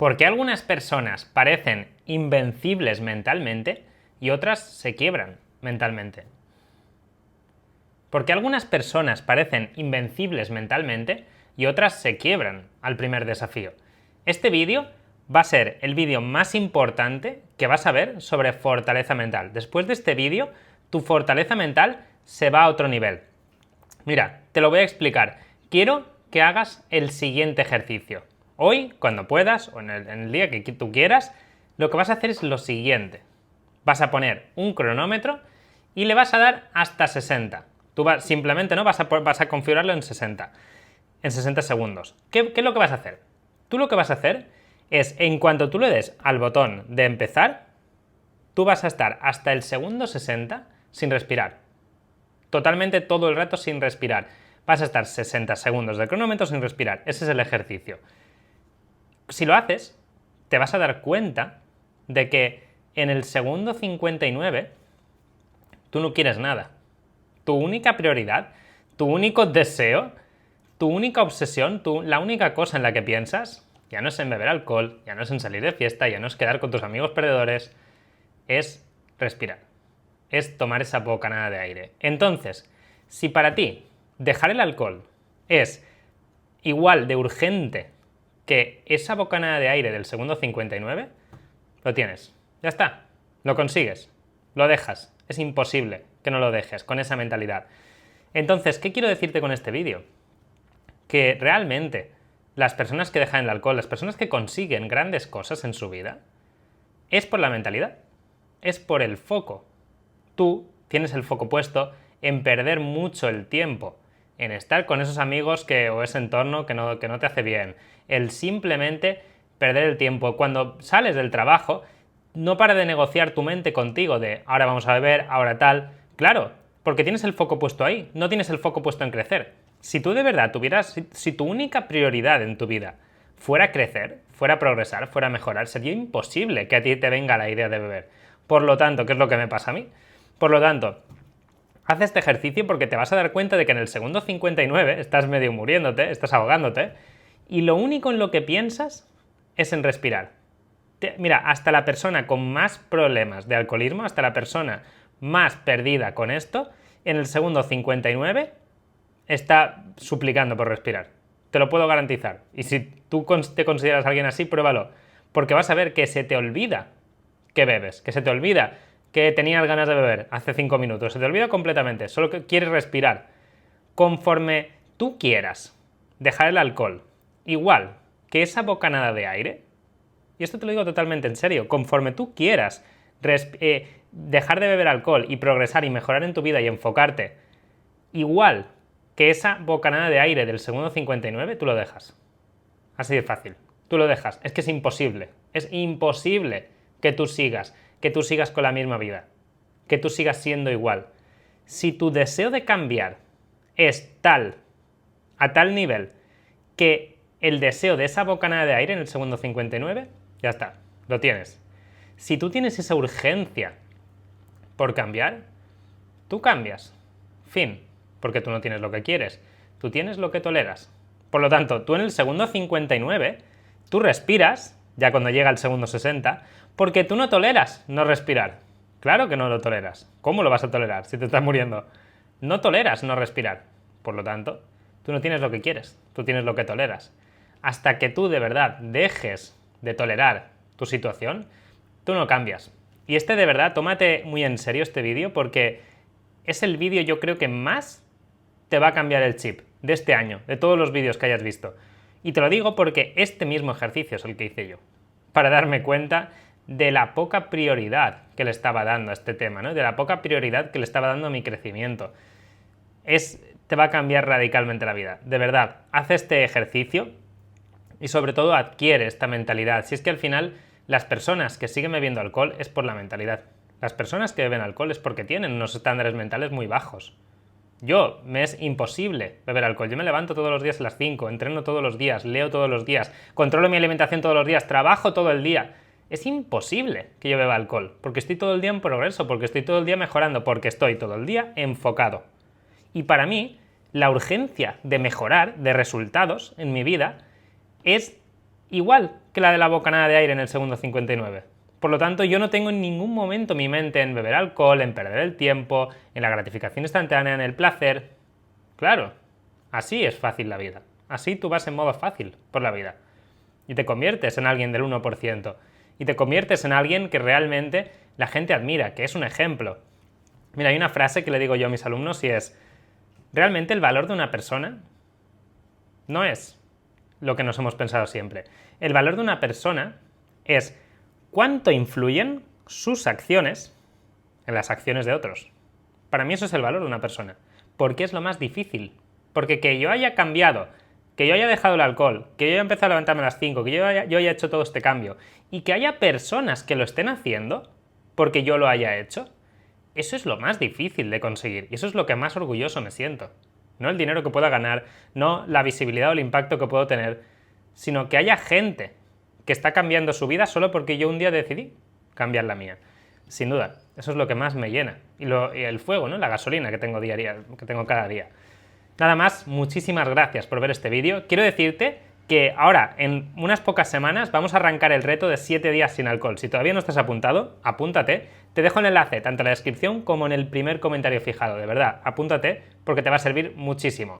¿Por qué algunas personas parecen invencibles mentalmente y otras se quiebran mentalmente? ¿Por qué algunas personas parecen invencibles mentalmente y otras se quiebran al primer desafío? Este vídeo va a ser el vídeo más importante que vas a ver sobre fortaleza mental. Después de este vídeo, tu fortaleza mental se va a otro nivel. Mira, te lo voy a explicar. Quiero que hagas el siguiente ejercicio. Hoy, cuando puedas, o en el día que tú quieras, lo que vas a hacer es lo siguiente. Vas a poner un cronómetro y le vas a dar hasta 60. Tú simplemente no vas a configurarlo en 60 segundos. ¿Qué es lo que vas a hacer? Tú lo que vas a hacer es, en cuanto tú le des al botón de empezar, tú vas a estar hasta el segundo 60 sin respirar. Totalmente todo el rato sin respirar. Vas a estar 60 segundos de cronómetro sin respirar. Ese es el ejercicio. Si lo haces, te vas a dar cuenta de que en el segundo 59 tú no quieres nada. Tu única prioridad, tu único deseo, tu única obsesión, la única cosa en la que piensas, ya no es en beber alcohol, ya no es en salir de fiesta, ya no es quedar con tus amigos perdedores, es respirar. Es tomar esa bocanada de aire. Entonces, si para ti dejar el alcohol es igual de urgente que esa bocanada de aire del segundo 59, lo tienes. Ya está. Lo consigues. Lo dejas. Es imposible que no lo dejes con esa mentalidad. Entonces, ¿qué quiero decirte con este vídeo? Que realmente las personas que dejan el alcohol, las personas que consiguen grandes cosas en su vida, es por la mentalidad. Es por el foco. Tú tienes el foco puesto en perder mucho el tiempo, en estar con esos amigos o ese entorno que no te hace bien, el simplemente perder el tiempo. Cuando sales del trabajo, no para de negociar tu mente contigo de ahora vamos a beber, ahora tal. Claro, porque tienes el foco puesto ahí, no tienes el foco puesto en crecer. Si tú de verdad si tu única prioridad en tu vida fuera crecer, fuera progresar, fuera mejorar, sería imposible que a ti te venga la idea de beber. Por lo tanto, ¿qué es lo que me pasa a mí? Por lo tanto, haz este ejercicio porque te vas a dar cuenta de que en el segundo 59 estás medio muriéndote, estás ahogándote, y lo único en lo que piensas es en respirar. Mira, hasta la persona con más problemas de alcoholismo, hasta la persona más perdida con esto, en el segundo 59 está suplicando por respirar. Te lo puedo garantizar. Y si tú te consideras alguien así, pruébalo. Porque vas a ver que se te olvida que bebes, que se te olvida que tenías ganas de beber hace 5 minutos. Se te olvida completamente, solo que quieres respirar. Conforme tú quieras dejar el alcohol, igual que esa bocanada de aire, y esto te lo digo totalmente en serio, conforme tú quieras dejar de beber alcohol y progresar y mejorar en tu vida y enfocarte, igual que esa bocanada de aire del segundo 59, tú lo dejas. Así de fácil. Tú lo dejas. Es que es imposible. Es imposible que tú sigas con la misma vida, que tú sigas siendo igual. Si tu deseo de cambiar es a tal nivel, que el deseo de esa bocanada de aire en el segundo 59, ya está, lo tienes. Si tú tienes esa urgencia por cambiar, tú cambias. Fin, porque tú no tienes lo que quieres, tú tienes lo que toleras. Por lo tanto, tú en el segundo 59, tú respiras, ya cuando llega el segundo 60, porque tú no toleras no respirar. Claro que no lo toleras. ¿Cómo lo vas a tolerar si te estás muriendo? No toleras no respirar. Por lo tanto, tú no tienes lo que quieres, tú tienes lo que toleras. Hasta que tú de verdad dejes de tolerar tu situación, tú no cambias. Y de verdad, tómate muy en serio este vídeo porque es el vídeo yo creo que más te va a cambiar el chip de este año, de todos los vídeos que hayas visto. Y te lo digo porque este mismo ejercicio es el que hice yo, para darme cuenta de la poca prioridad que le estaba dando a este tema, ¿no? De la poca prioridad que le estaba dando a mi crecimiento. Te va a cambiar radicalmente la vida. De verdad, haz este ejercicio y sobre todo adquiere esta mentalidad. Si es que al final las personas que siguen bebiendo alcohol es por la mentalidad. Las personas que beben alcohol es porque tienen unos estándares mentales muy bajos. Me es imposible beber alcohol. Yo me levanto todos los días a las 5, entreno todos los días, leo todos los días, controlo mi alimentación todos los días, trabajo todo el día. Es imposible que yo beba alcohol, porque estoy todo el día en progreso, porque estoy todo el día mejorando, porque estoy todo el día enfocado. Y para mí, la urgencia de mejorar, de resultados en mi vida, es igual que la de la bocanada de aire en el segundo 59. Por lo tanto, yo no tengo en ningún momento mi mente en beber alcohol, en perder el tiempo, en la gratificación instantánea, en el placer. Claro, así es fácil la vida. Así tú vas en modo fácil por la vida. Y te conviertes en alguien del 1%. Y te conviertes en alguien que realmente la gente admira, que es un ejemplo. Mira, hay una frase que le digo yo a mis alumnos y es: realmente el valor de una persona no es lo que nos hemos pensado siempre. El valor de una persona es cuánto influyen sus acciones en las acciones de otros. Para mí eso es el valor de una persona. Porque es lo más difícil. Porque que yo haya cambiado, que yo haya dejado el alcohol, que yo haya empezado a levantarme a las 5, que yo haya hecho todo este cambio, y que haya personas que lo estén haciendo porque yo lo haya hecho, eso es lo más difícil de conseguir. Y eso es lo que más orgulloso me siento. No el dinero que pueda ganar, no la visibilidad o el impacto que puedo tener, sino que haya gente que está cambiando su vida solo porque yo un día decidí cambiar la mía. Sin duda, eso es lo que más me llena. Y el fuego, ¿no? La gasolina que tengo que tengo cada día. Nada más, muchísimas gracias por ver este vídeo. Quiero decirte que ahora, en unas pocas semanas, vamos a arrancar el reto de 7 días sin alcohol. Si todavía no estás apuntado, apúntate. Te dejo el enlace tanto en la descripción como en el primer comentario fijado. De verdad, apúntate porque te va a servir muchísimo.